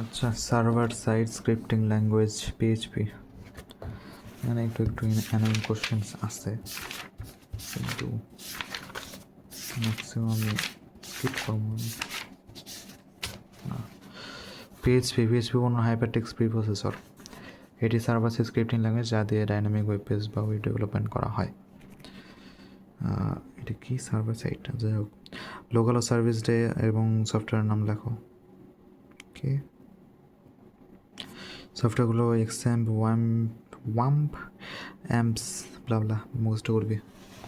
আচ্ছা, server side scripting language PHP, এখানে একটু অ্যানোয়িং কোশ্চেন্স আছে, কিন্তু ম্যাক্সিমাম আমি স্কিপ করবো না। পিএইচপি কোনো হাইপারটেক্সট প্রিপ্রসেসর, এটি সার্ভার সাইড স্ক্রিপ্টিং ল্যাঙ্গুয়েজ যা দিয়ে ডাইনামিক ওয়েব পেজ বা ওয়েব ডেভেলপমেন্ট করা হয়। এটা কি সার্ভার সাইড, যাই হোক। লোকাল সার্ভিস ডে এবং সফটওয়্যার নাম লেখো। ওকে, সফটওয়্যারগুলো এক্সাম্প, ওয়াম্প, অ্যাম্পস, ব্লাবলা মুখস্থ করবি।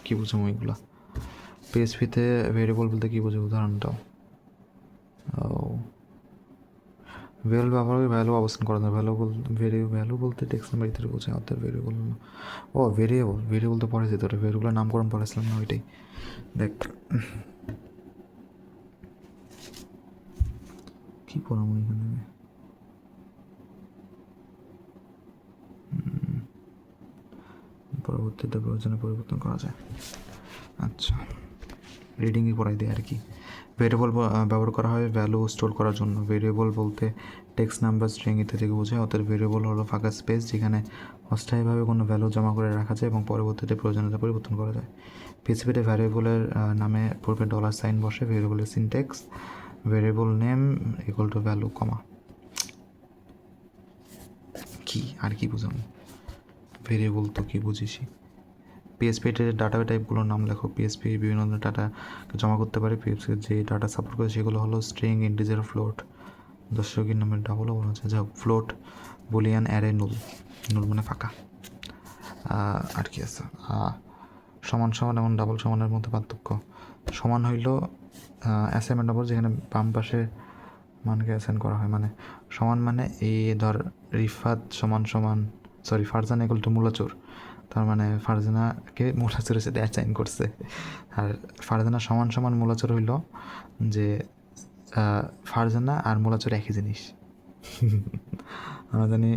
কী বুঝো ওইগুলো? পিএইচপিতে ভেরিয়েবল বলতে কী বোঝো, উদাহরণটাও। ভ্যালু ব্যবহার করে ভ্যালু অবস্থান করা যায়। ভ্যালু বলতে টেক্সট নাম্বার ইত্যাদি বোঝায়, অর্থাৎ ভেরিয়েবল। ও ভেরিয়েবল তো পড়েছি তোর, ভেরিয়েবলের নামকরণ পড়েছিলাম না, ওইটাই দেখ। কী পড়াবো এখানে? পরবর্তীতে প্রয়োজনে পরিবর্তন করা যায়। আচ্ছা, রিডিংই পড়াই দেয় আর কি। ভেরিয়েবল ব্যবহার করা হয় ভ্যালু স্টোর করার জন্য। ভেরিয়েবল বলতে টেক্সট নাম্বার, স্ট্রিং ইত্যাদিকে বোঝায়, অর্থাৎ ভেরিয়েবল হলো ফাঁকা স্পেস যেখানে অস্থায়ীভাবে কোনো ভ্যালু জমা করে রাখা যায় এবং পরবর্তীতে প্রয়োজনীয়তা পরিবর্তন করা যায়। পিএইচপিতে ভ্যারিয়েবলের নামে পূর্বে $সাইন বসে। ভেরিয়েবলের syntax, variable name equal to value comma. কি আর কি বুঝানো? ভেরিয়েবল তো কি বুঝিসই। পিএইচপিতে ডাটা টাইপগুলোর নাম লেখো। পিএইচপি বিভিন্ন ধরনের ডাটা জমা করতে পারে। পিএইচপি যে ডাটা সাপোর্ট করে সেগুলো হলো স্ট্রিং, ইন্টিজার, ফ্লোট, দর্শকের নামের ডাবলও বলা হচ্ছে। যাই হোক, ফ্লোট, বুলিয়ান, অ্যারে, নুল মানে ফাঁকা। আর কি আছে? সমান সমান এবং ডাবল সমানের মধ্যে পার্থক্য। সমান হইল অ্যাসাইনমেন্ট নম্বর, যেখানে বাম পাশে মানকে অ্যাসাইন করা হয়। মানে সমান মানে এই ধর রিফাত ফারজানা ইকুয়াল টু মুলাচোর, তার মানে ফারজানাকে মুলাচোরের সাথে অ্যাসাইন করছে। আর ফারজানা সমান মুলাচোর হইল যে ফারজানা আর মুলাচোর একই জিনিস। আমরা জানি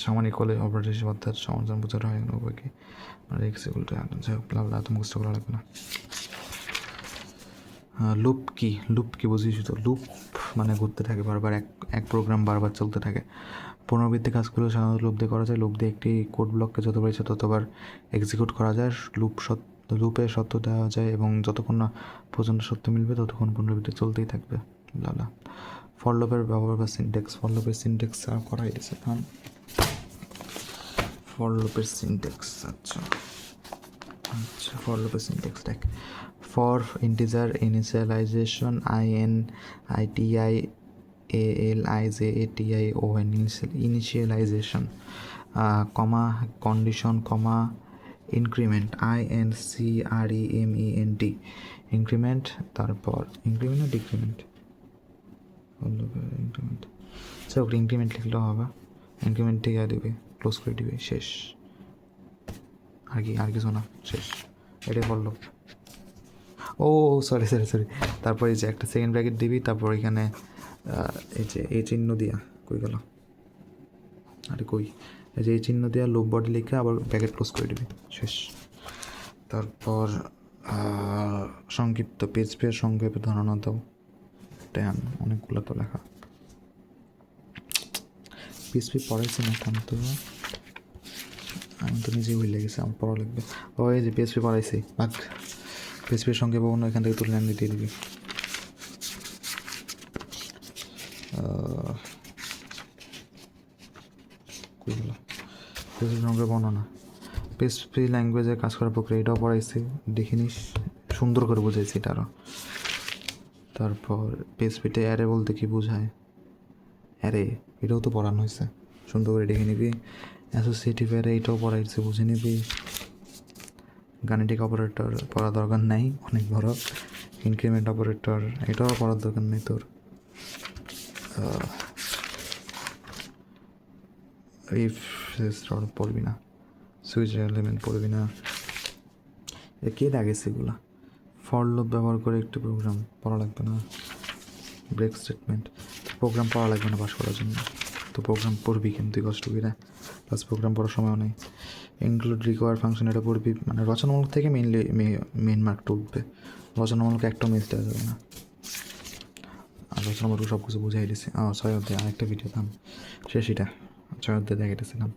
সমান ইকুয়াল অপারেটর হিসেবে, অর্থাৎ সমান বোঝানো হয় উভয়কে। আর এক্স ইকুয়াল টু, যাই হোক, এত মুখস্থ করা লাগবে না। লুপ কি বুঝিস তো? লুপ মানে ঘুরতে থাকে বারবার, এক প্রোগ্রাম বারবার চলতে থাকে। পুনরাবৃত্তি কাজগুলো সাধারণত লুপ দিয়ে করা যায়। লুপ দিয়ে একটি কোড ব্লককে যতবার ইচ্ছা ততবার এক্সিকিউট করা যায়। লুপে সত্য দেওয়া যায় এবং যতক্ষণ না পর্যন্ত সত্য মিলবে ততক্ষণ পুনরাবৃত্তি চলতেই থাকবে। ব্লা ফর লুপের ব্যবহার বা সিনট্যাক্স। ফর লুপের সিনট্যাক্স করা হয়েছে। ফর লুপের সিনট্যাক্স, আচ্ছা, ফর লুপের সিনট্যাক্স দেখ। For integer initialization, INITIALIZATION initialization, comma condition, comma increment, INCREMENT increment, তারপর ইনক্রিমেন্ট না ডিক্রিমেন্ট, ইনক্রিমেন্ট, ইনক্রিমেন্ট লিখলেও হবে। ইনক্রিমেন্ট ঠিক দিবে, ক্লোজ করে দিবে, শেষ। আর কিছু না, শেষ। এটাই বললো। ও সরি, তারপর এই যে একটা সেকেন্ড ব্র্যাকেট দিবি, তারপর এখানে এই চিহ্ন দিয়া কই গেল, এই যে এই চিহ্ন দিয়া লুপ বডি লিখে আবার ব্র্যাকেট ক্লোজ করে দিবি, শেষ। তারপর সংক্ষিপ্ত পিএইচপির সংক্ষেপে ধারণা দাও। ট্যান অনেকগুলো তো লেখা। পিএইচপি পড়াইছে না, তো আমি তো নিজেই ভুলে গেছি, আমার পড়া লাগবে। এই যে পিএইচপি পড়াইছি, বাট পিএইচপির সঙ্গে অন্য এখান থেকে তুলে আনলে দিয়ে দিবি। পিএইচপির সঙ্গে বর্ণনা, পিএইচপি ল্যাঙ্গুয়েজে কাজ করার প্রক্রিয়া, এটাও পড়াইছি, দেখে নিস, সুন্দর করে বুঝাইছি এটা আরও। তারপর পিএইচপিতে অ্যারে বলতে কি বোঝায়, অ্যারে এটাও তো পড়ানো হয়েছে, সুন্দর করে দেখে নিবি। অ্যাসোসিয়েটিভ অ্যারে এটাও পড়াইছে, বুঝে নিবি। গাণিতিক অপারেটর পড়ার দরকার নাই, অনেক বড়। ইনক্রিমেন্ট অপারেটর এটাও পড়ার দরকার নেই তোর। ইফ পড়বি না, সুইচ এলিমেন্ট পড়বি না, কে লাগেছে এগুলা। ফর লুপ ব্যবহার করে একটি প্রোগ্রাম পড়া লাগবে না। ব্রেক স্টেটমেন্ট, প্রোগ্রাম পড়া লাগবে না পাস করার জন্য, তো প্রোগ্রাম পড়বি কিন্তু তুই কষ্ট করি না, প্লাস প্রোগ্রাম পড়ার সময়ও নেই। ইনক্লুড রিকোয়ার ফাংশন, এটা পড়বি, মানে রচনামূলক থেকে মেইন মার্কটা উঠবে, রচনামূলক একটাও মিস দেওয়া যাবে না। আলোচনা সব কিছু বুঝাই দিছে। 6 অধ্যায় আরেকটা ভিডিও দাম শেষ, এটা 6 অধ্যায় দেখাইতেছিলাম।